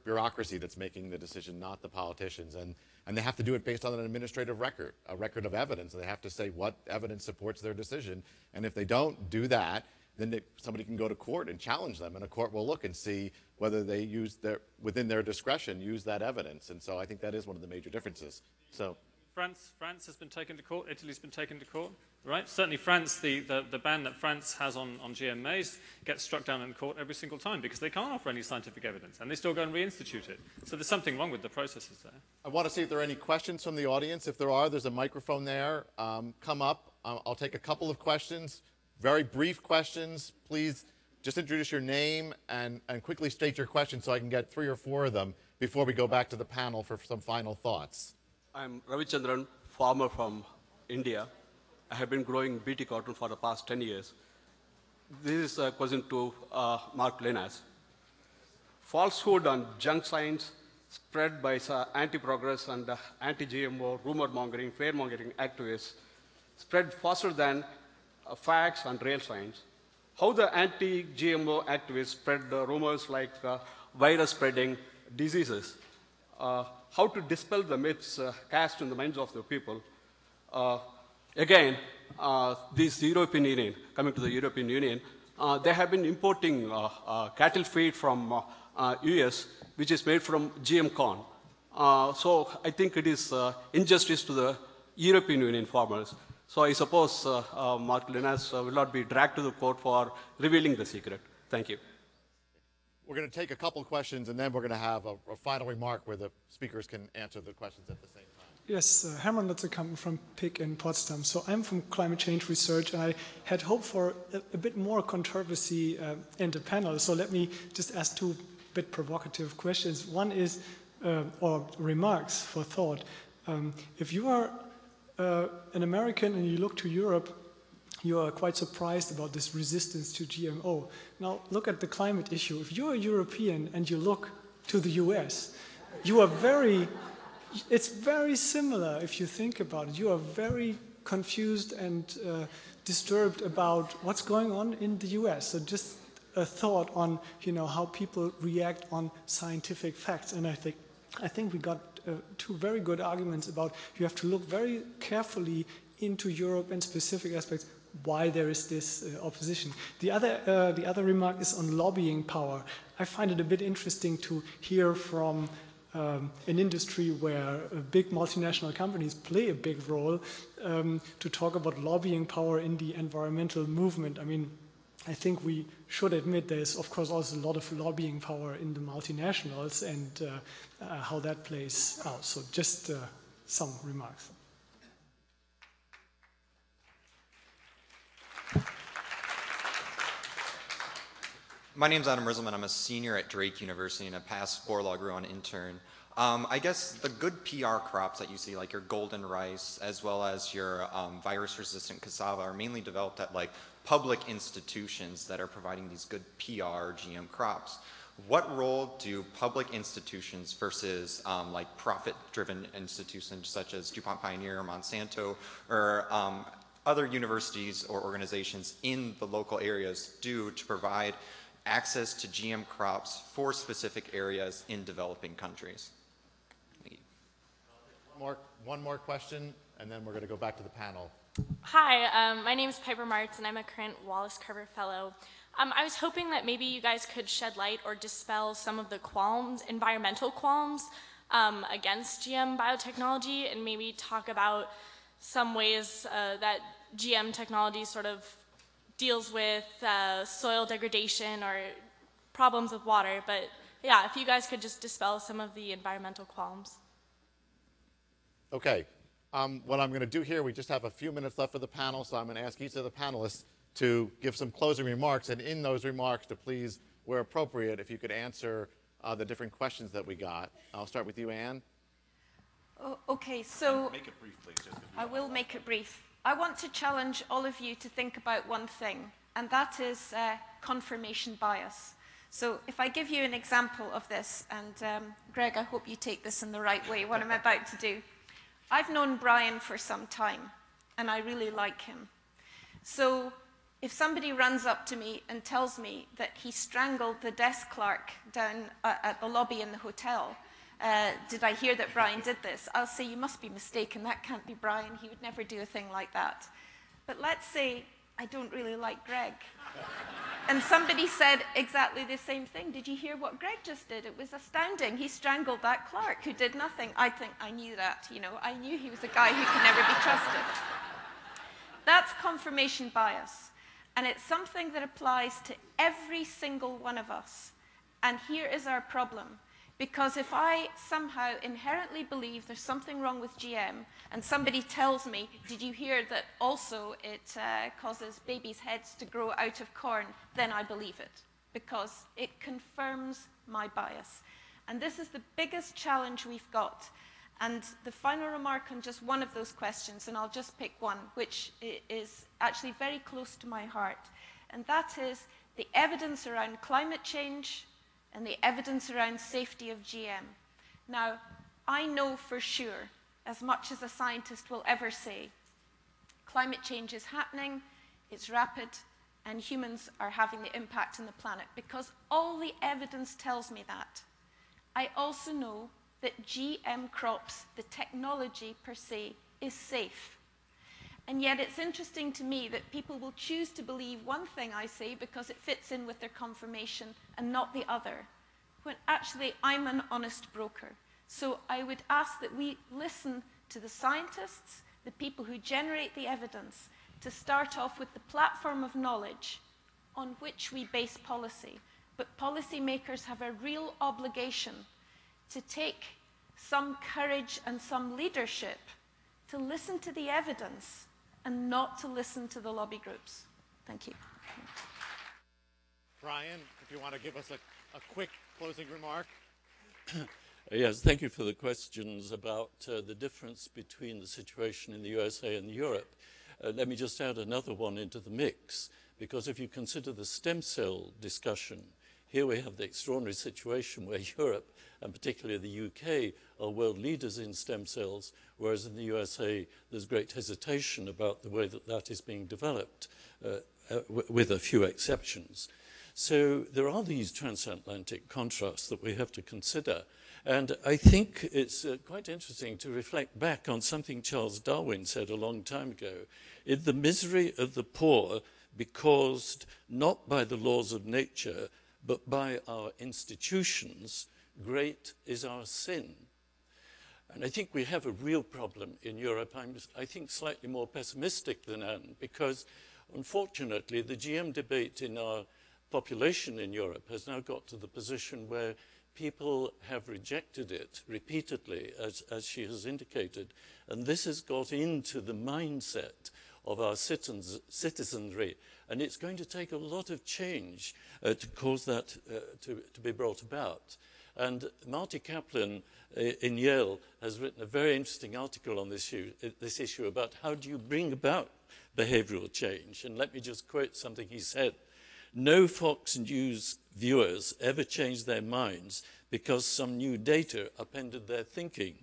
bureaucracy that's making the decision, not the politicians. And they have to do it based on an administrative record, a record of evidence. And they have to say what evidence supports their decision. And if they don't do that, then somebody can go to court and challenge them. And a court will look and see whether they use within their discretion, use that evidence. And so I think that is one of the major differences. So. France has been taken to court. Italy's been taken to court, right? Certainly France, the ban that France has on GMOs gets struck down in court every single time because they can't offer any scientific evidence, and they still go and reinstitute it. So there's something wrong with the processes there. I want to see if there are any questions from the audience. If there are, there's a microphone there. Come up. I'll take a couple of questions, very brief questions. Please just introduce your name and quickly state your question so I can get 3 or 4 of them before we go back to the panel for some final thoughts. I'm Ravichandran, farmer from India. I have been growing BT cotton for the past 10 years. This is a question to Mark Lynas. Falsehood and junk science spread by anti-progress and anti-GMO, rumor-mongering, fear-mongering activists spread faster than facts and real science. How the anti-GMO activists spread rumors like virus spreading diseases. How to dispel the myths cast in the minds of the people. Again, this European Union, coming to the European Union, they have been importing cattle feed from US, which is made from GM corn. So I think it is injustice to the European Union farmers. So I suppose Mark Lynas will not be dragged to the court for revealing the secret. Thank you. We're going to take a couple questions, and then we're going to have a final remark where the speakers can answer the questions at the same time. Yes, Hermann Lutzekamp from PIC in Potsdam. So I'm from climate change research, and I had hoped for a bit more controversy in the panel. So let me just ask 2 bit provocative questions. One is, or remarks for thought. If you are an American and you look to Europe, you are quite surprised about this resistance to GMO. Now, look at the climate issue. If you're a European and you look to the US, you are it's very similar if you think about it. You are very confused and disturbed about what's going on in the US. So just a thought on, how people react on scientific facts. And I think we got 2 very good arguments about you have to look very carefully into Europe and specific aspects why there is this opposition. The other remark is on lobbying power. I find it a bit interesting to hear from an industry where big multinational companies play a big role to talk about lobbying power in the environmental movement. I mean, I think we should admit there's, of course, also a lot of lobbying power in the multinationals and how that plays out. So just some remarks. My name's Adam Rizzleman. I'm a senior at Drake University and a past Borlaug intern. I guess the good PR crops that you see, like your golden rice, as well as your virus-resistant cassava, are mainly developed at like public institutions that are providing these good PR GM crops. What role do public institutions versus like profit-driven institutions such as DuPont Pioneer or Monsanto or other universities or organizations in the local areas do to provide access to GM crops for specific areas in developing countries? One more question, and then we're going to go back to the panel. Hi, my name is Piper Martz, and I'm a current Wallace Carver Fellow. I was hoping that maybe you guys could shed light or dispel some of the qualms, environmental qualms against GM biotechnology, and maybe talk about some ways that GM technology sort of deals with soil degradation or problems with water. But yeah, if you guys could just dispel some of the environmental qualms. Okay. What I'm going to do here, we just have a few minutes left for the panel, so I'm going to ask each of the panelists to give some closing remarks, and in those remarks to please, where appropriate, if you could answer the different questions that we got. I'll start with you, Anne. Okay, so make it brief, please. I will make it brief. I want to challenge all of you to think about one thing, and that is confirmation bias. So if I give you an example of this, and Greg, I hope you take this in the right way, what I'm about to do. I've known Brian for some time, and I really like him. So if somebody runs up to me and tells me that he strangled the desk clerk down at the lobby in the hotel, did I hear that Brian did this? I'll say, you must be mistaken. That can't be Brian. He would never do a thing like that. But let's say I don't really like Greg. And somebody said exactly the same thing. Did you hear what Greg just did? It was astounding. He strangled that clerk who did nothing. I think I knew that, you know. I knew he was a guy who could never be trusted. That's confirmation bias. And it's something that applies to every single one of us. And here is our problem. Because if I somehow inherently believe there's something wrong with GM, and somebody tells me, did you hear that also it causes babies' heads to grow out of corn, then I believe it, because it confirms my bias. And this is the biggest challenge we've got. And the final remark on just one of those questions, and I'll just pick one, which is actually very close to my heart, and that is the evidence around climate change and the evidence around safety of GM. Now, I know for sure, as much as a scientist will ever say, climate change is happening, it's rapid, and humans are having the impact on the planet, because all the evidence tells me that. I also know that GM crops, the technology per se, is safe. And yet it's interesting to me that people will choose to believe one thing I say because it fits in with their confirmation and not the other, when actually I'm an honest broker. So I would ask that we listen to the scientists, the people who generate the evidence, to start off with the platform of knowledge on which we base policy. But policymakers have a real obligation to take some courage and some leadership to listen to the evidence and not to listen to the lobby groups. Thank you. Brian, if you want to give us a quick closing remark. Yes, thank you for the questions about the difference between the situation in the USA and Europe. Let me just add another one into the mix, because if you consider the stem cell discussion, here we have the extraordinary situation where Europe, and particularly the UK, are world leaders in stem cells, whereas in the USA there's great hesitation about the way that that is being developed, with a few exceptions. So there are these transatlantic contrasts that we have to consider. And I think it's quite interesting to reflect back on something Charles Darwin said a long time ago. The misery of the poor be caused not by the laws of nature, but by our institutions. Great is our sin. And I think we have a real problem in Europe. I'm, I think, slightly more pessimistic than Anne, because unfortunately the GM debate in our population in Europe has now got to the position where people have rejected it repeatedly, as she has indicated. And this has got into the mindset of our citizenry. And it's going to take a lot of change to cause that to be brought about. And Marty Kaplan in Yale has written a very interesting article on this issue about how do you bring about behavioral change. And let me just quote something he said. No Fox News viewers ever change their minds because some new data upended their thinking.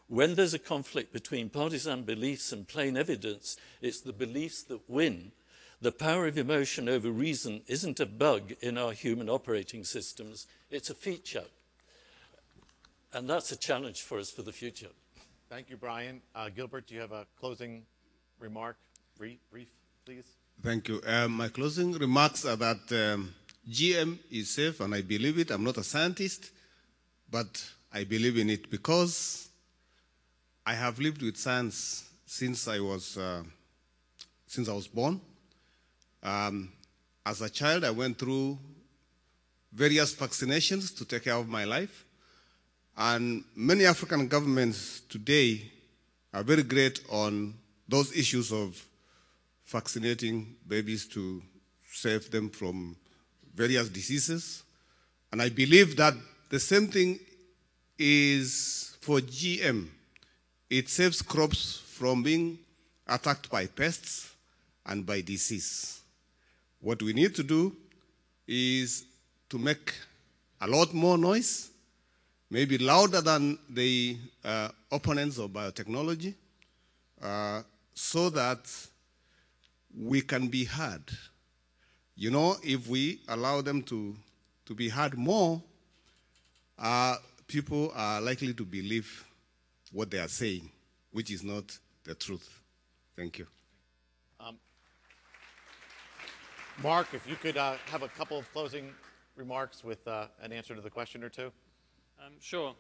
When there's a conflict between partisan beliefs and plain evidence, it's the beliefs that win. The power of emotion over reason isn't a bug in our human operating systems, it's a feature. And that's a challenge for us for the future. Thank you, Brian. Gilbert, do you have a closing remark? Brief, please. Thank you. My closing remarks are that GM is safe, and I believe it. I'm not a scientist, but I believe in it because I have lived with science since I was born. As a child, I went through various vaccinations to take care of my life. And many African governments today are very great on those issues of vaccinating babies to save them from various diseases. And I believe that the same thing is for GM. It saves crops from being attacked by pests and by disease. What we need to do is to make a lot more noise, maybe louder than the opponents of biotechnology, so that we can be heard. You know, if we allow them to be heard more, people are likely to believe what they are saying, which is not the truth. Thank you. Mark, if you could have a couple of closing remarks with an answer to the question or two. Sure.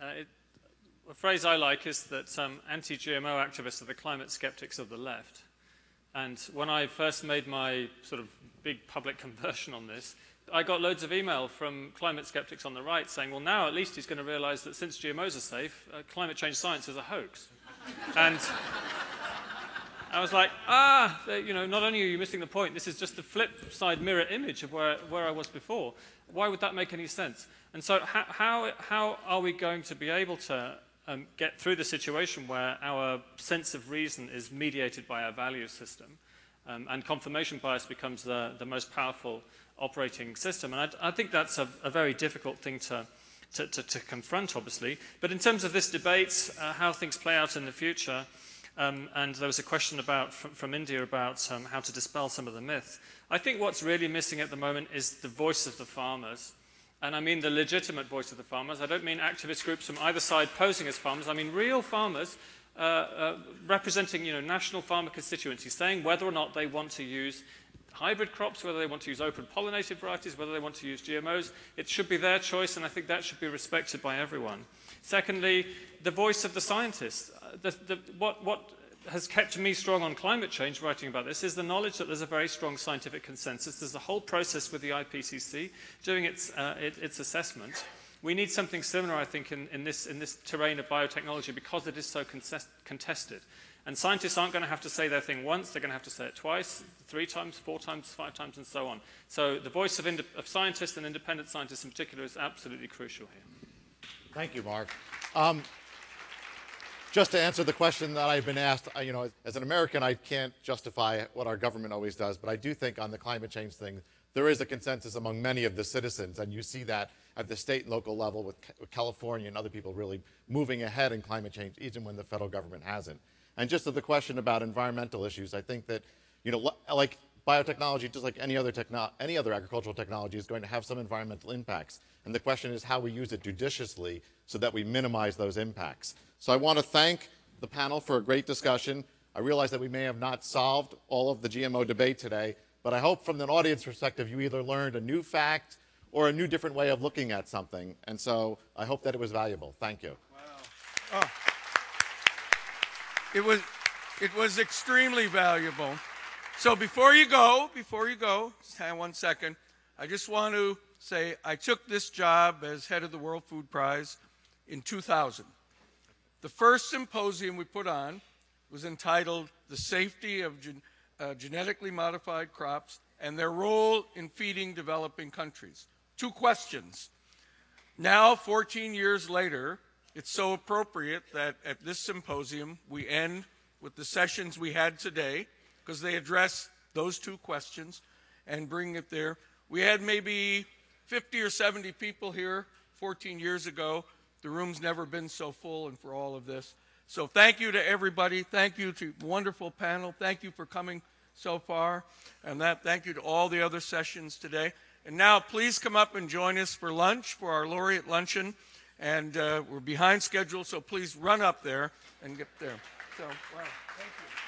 A phrase I like is that anti-GMO activists are the climate skeptics of the left. And when I first made my sort of big public conversion on this, I got loads of email from climate skeptics on the right saying, well, now at least he's going to realize that since GMOs are safe, climate change science is a hoax. And I was like, you know, not only are you missing the point, this is just the flip side mirror image of where I was before. Why would that make any sense? And so how are we going to be able to get through the situation where our sense of reason is mediated by our value system and confirmation bias becomes the most powerful operating system? And I think that's a very difficult thing to confront, obviously. But in terms of this debate, how things play out in the future, and there was a question from India about how to dispel some of the myths. I think what's really missing at the moment is the voice of the farmers. And I mean the legitimate voice of the farmers. I don't mean activist groups from either side posing as farmers. I mean real farmers representing, you know, national farmer constituencies, saying whether or not they want to use hybrid crops, whether they want to use open pollinated varieties, whether they want to use GMOs. It should be their choice, and I think that should be respected by everyone. Secondly, the voice of the scientists. What has kept me strong on climate change, writing about this, is the knowledge that there's a very strong scientific consensus. There's a whole process with the IPCC doing its assessment. We need something similar, I think, in this terrain of biotechnology because it is so contested. And scientists aren't going to have to say their thing once, they're going to have to say it twice, 3 times, 4 times, 5 times, and so on. So the voice of scientists and independent scientists in particular is absolutely crucial here. Thank you, Mark. Just to answer the question that I've been asked, you know, as an American, I can't justify what our government always does, but I do think on the climate change thing, there is a consensus among many of the citizens, and you see that at the state and local level with California and other people really moving ahead in climate change, even when the federal government hasn't. And just to the question about environmental issues, I think that, you know, like biotechnology, just like any other agricultural technology, is going to have some environmental impacts. And the question is how we use it judiciously so that we minimize those impacts. So I want to thank the panel for a great discussion. I realize that we may have not solved all of the GMO debate today, but I hope from an audience perspective you either learned a new fact or a new different way of looking at something. And so I hope that it was valuable. Thank you. Wow. Oh. It was extremely valuable. So before you go, just hang on 1 second, I just want to say I took this job as head of the World Food Prize in 2000. The first symposium we put on was entitled The Safety of Genetically Modified Crops and Their Role in Feeding Developing Countries. 2 questions. Now, 14 years later, it's so appropriate that at this symposium we end with the sessions we had today, because they address those 2 questions and bring it there. We had maybe 50 or 70 people here 14 years ago. The room's never been so full, and for all of this. So thank you to everybody. Thank you to the wonderful panel. Thank you for coming so far. And thank you to all the other sessions today. And now please come up and join us for lunch, for our laureate luncheon. And we're behind schedule, so please run up there and get there. So, wow, thank you.